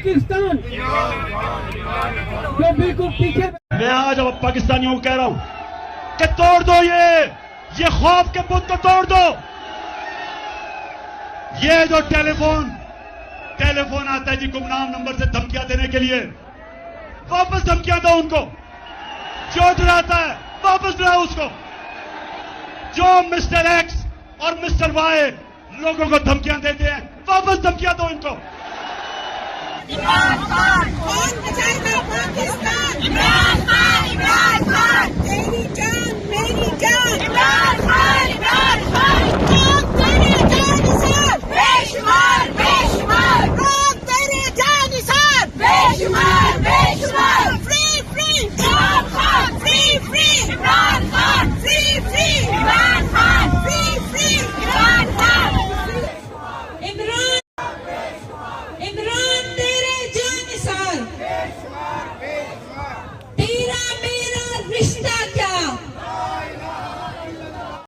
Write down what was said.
पाकिस्तान जो बिल्कुल पीछे। मैं आज अब पाकिस्तानियों को कह रहा हूं कि तोड़ दो ये खौफ के बुत को तोड़ दो। ये जो टेलीफोन आता है जी गुमनाम नंबर से धमकियां देने के लिए, वापस धमकियां दो उनको। जो डराता है वापस डराओ उसको। जो मिस्टर एक्स और मिस्टर वाई लोगों को धमकियां देते हैं, वापस धमकियां दो इनको।